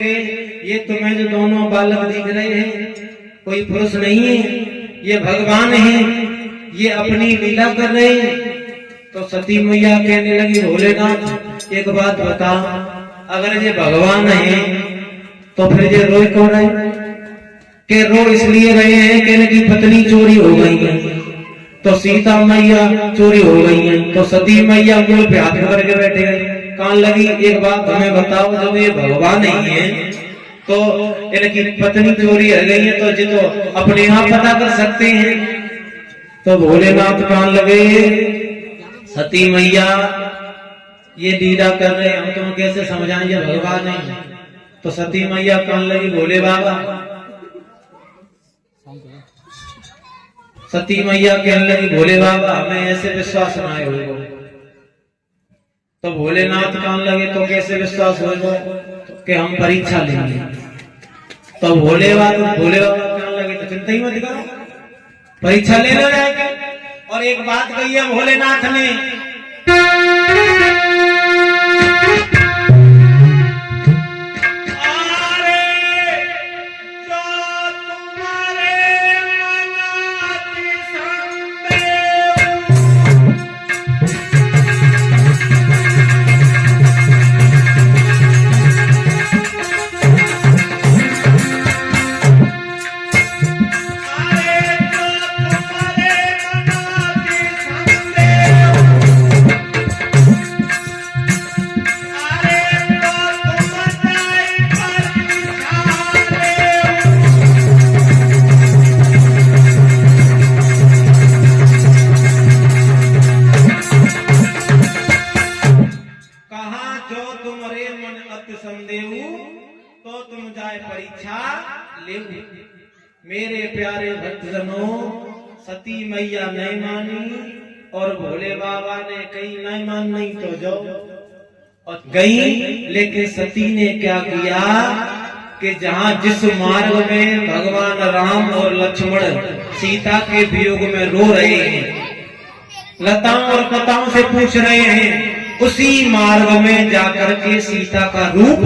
ये तुम्हें जो दोनों बालक दिख रहे हैं कोई पुरुष नहीं है, ये भगवान है, ये अपनी लीला कर रहे हैं। तो सती मैया कहने लगी, भोलेनाथ एक बात बता, अगर ये भगवान है तो फिर ये रोए क्यों रहे? के रो इसलिए रहे हैं कि इनकी पत्नी चोरी हो गई है, तो सीता मैया चोरी हो गई है। तो सती मैया मुंह पे हाथ करके बैठे गए, कान लगी एक बात हमें बताओ, जब ये भगवान नहीं है तो इनकी पत्नी चोरी रह गई है तो जी तो अपने यहाँ पता कर सकते हैं। तो भोलेनाथ कान लगे, सती मैया ये लीला कर रहे हम तुम कैसे समझाएंगे, भगवान नहीं। तो सती मैया कान लगी, भोले बाबा, सती मैया कहने लगी, भोले बाबा हमें ऐसे विश्वास न आए हो। तो भोलेनाथ कान लगे, तो कैसे विश्वास होगा कि हम परीक्षा लेंगे। तो भोले बाबा कहने लगे, तो चिंता ही मत करो, परीक्षा ले लो जाएगा। और एक बात कही है भोलेनाथ ने, तो तुम जाए परीक्षा ले। मेरे प्यारे भक्तजनों, सती मैया नहीं मानी और भोले बाबा ने कहीं नहीं मान, नहीं तो जाओ और गई। लेकिन सती ने क्या किया कि जहां जिस मार्ग में भगवान राम और लक्ष्मण सीता के वियोग में रो रहे हैं, लताओं और पताओं से पूछ रहे हैं, उसी मार्ग में जाकर के सीता का रूप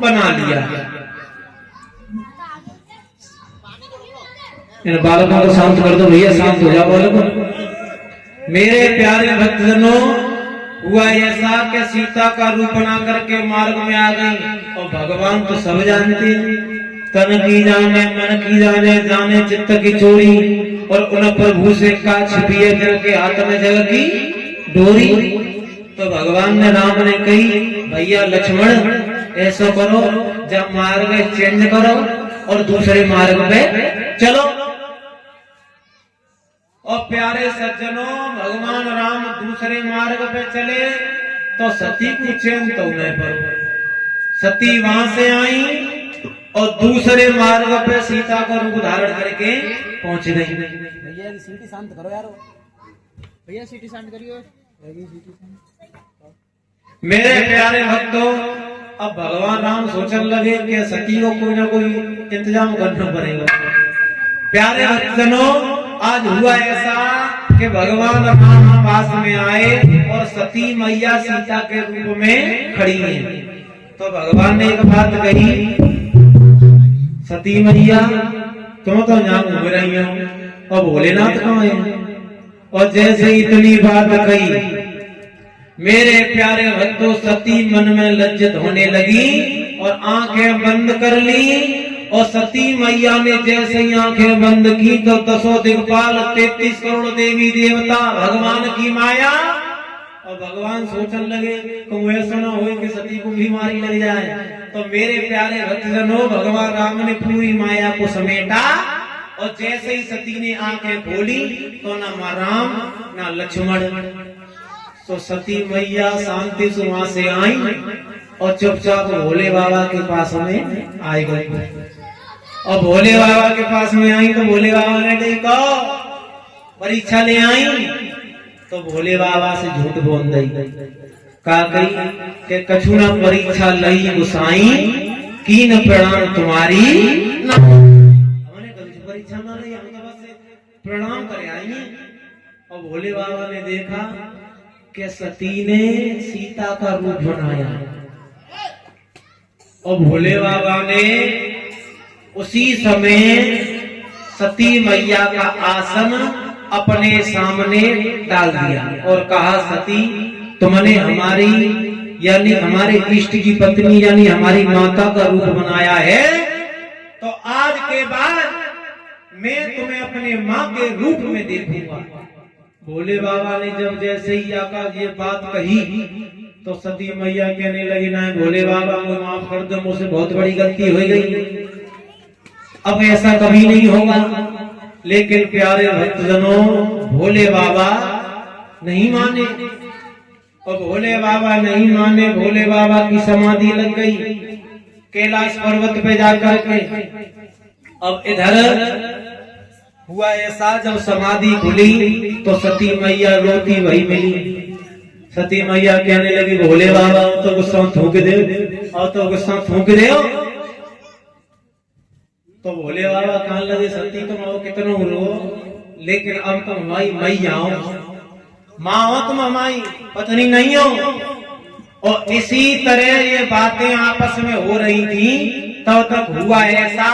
बना लिया। इन बालकों को शांत कर दो भैया, शांत हो जाओ बालक। मेरे प्यारे भक्तजनों, हुआ ऐसा कि सीता का रूप बना करके मार्ग में आ गई। और भगवान तो सब जानते, तन की जाने मन की जाने, जाने चित्त की चोरी। और उन प्रभु से का छिपिए जल के हाथ में जल की डोरी। तो भगवान ने राम ने कही, भैया लक्ष्मण ऐसा करो, जब मार्ग चेंज करो और दूसरे मार्ग पे चलो। और प्यारे सज्जनों, भगवान राम दूसरे मार्ग पे चले तो सती को चैन तो नहीं पर। सती वहां से आई और दूसरे मार्ग पे सीता का रूप धारण करके पहुंच गई। भैया सीटी शांत करो यारो, भैया सीटी शांत करियो। मेरे प्यारे भक्तों, अब भगवान राम सोचने लगे कि सती को कोई ना कोई इंतजाम करना पड़ेगा। प्यारे भक्तजनों, आज हुआ ऐसा कि भगवान राम पास में आए और सती मैया सीता के रूप में खड़ी है। तो भगवान ने एक बात कही, सती मैया तुम तो यहाँ घूम रही हो और भोलेनाथ कहाँ है? और जैसे इतनी बात कही, मेरे प्यारे भक्तों, सती मन में लज्जित होने लगी और आंखें बंद कर ली। और सती मैया ने जैसे ही आंखें बंद की तो 10 दिक्पाल 33 करोड़ देवी देवता भगवान की माया। और भगवान सोचने लगे कि ऐसा ना हो कि सती को भी मारी लग जाए। तो मेरे प्यारे भक्तजनों, भगवान राम ने पूरी माया को समेटा और जैसे ही सती ने आंखें खोली तो ना राम ना लक्ष्मण। तो सती मैया शांति से वहां से आई और चुपचाप भोले बाबा के पास में आई गई। और भोले बाबा के पास में आई तो भोले बाबा ने कहा, परीक्षा ले आई। तो भोले बाबा से झूठ बोल दी, कहा कही कि कछु न परीक्षा लई गुसाई, कीन प्रणाम तुम्हारी ना। हमने कभी परीक्षा ना ली, हम तो बस प्रणाम करे आई। और भोले बाबा ने देखा कि सती ने सीता का रूप बनाया और भोले बाबा ने उसी समय सती मैया का आसन अपने सामने डाल दिया और कहा, सती तुमने हमारी यानी हमारे इष्ट की पत्नी यानी हमारी माता का रूप बनाया है, तो आज के बाद मैं तुम्हें अपने माँ के रूप में देखूंगा। भोले बाबा ने जब जैसे ही आकर ये बात कही तो सती मैया कहने लगी, ना भोले बाबा को माफ कर दो, मुझसे बहुत बड़ी गलती हो गई, अब ऐसा कभी नहीं होगा। लेकिन प्यारे भक्तजनों, भोले बाबा नहीं माने और भोले बाबा नहीं माने। भोले बाबा की समाधि लग गई कैलाश पर्वत पे जाकर के। अब इधर हुआ ऐसा, जब समाधि खुली तो सती मैया रोती वही मिली। सती मैया कहने लगी, भोले बाबा तो गुस्सा थूक दे और तो गुस्सा थूक दे। तो भोले बाबा कहने लगे, सती तुम आओ कितनों रो, लेकिन अब तुम हमारी मई आओ, माँ हो तुम हमारी पत्नी नहीं हो। और इसी तरह ये बातें आपस में हो रही थी, तब तक हुआ ऐसा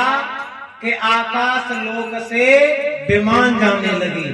कि आकाश लोक से विमान जाने लगी।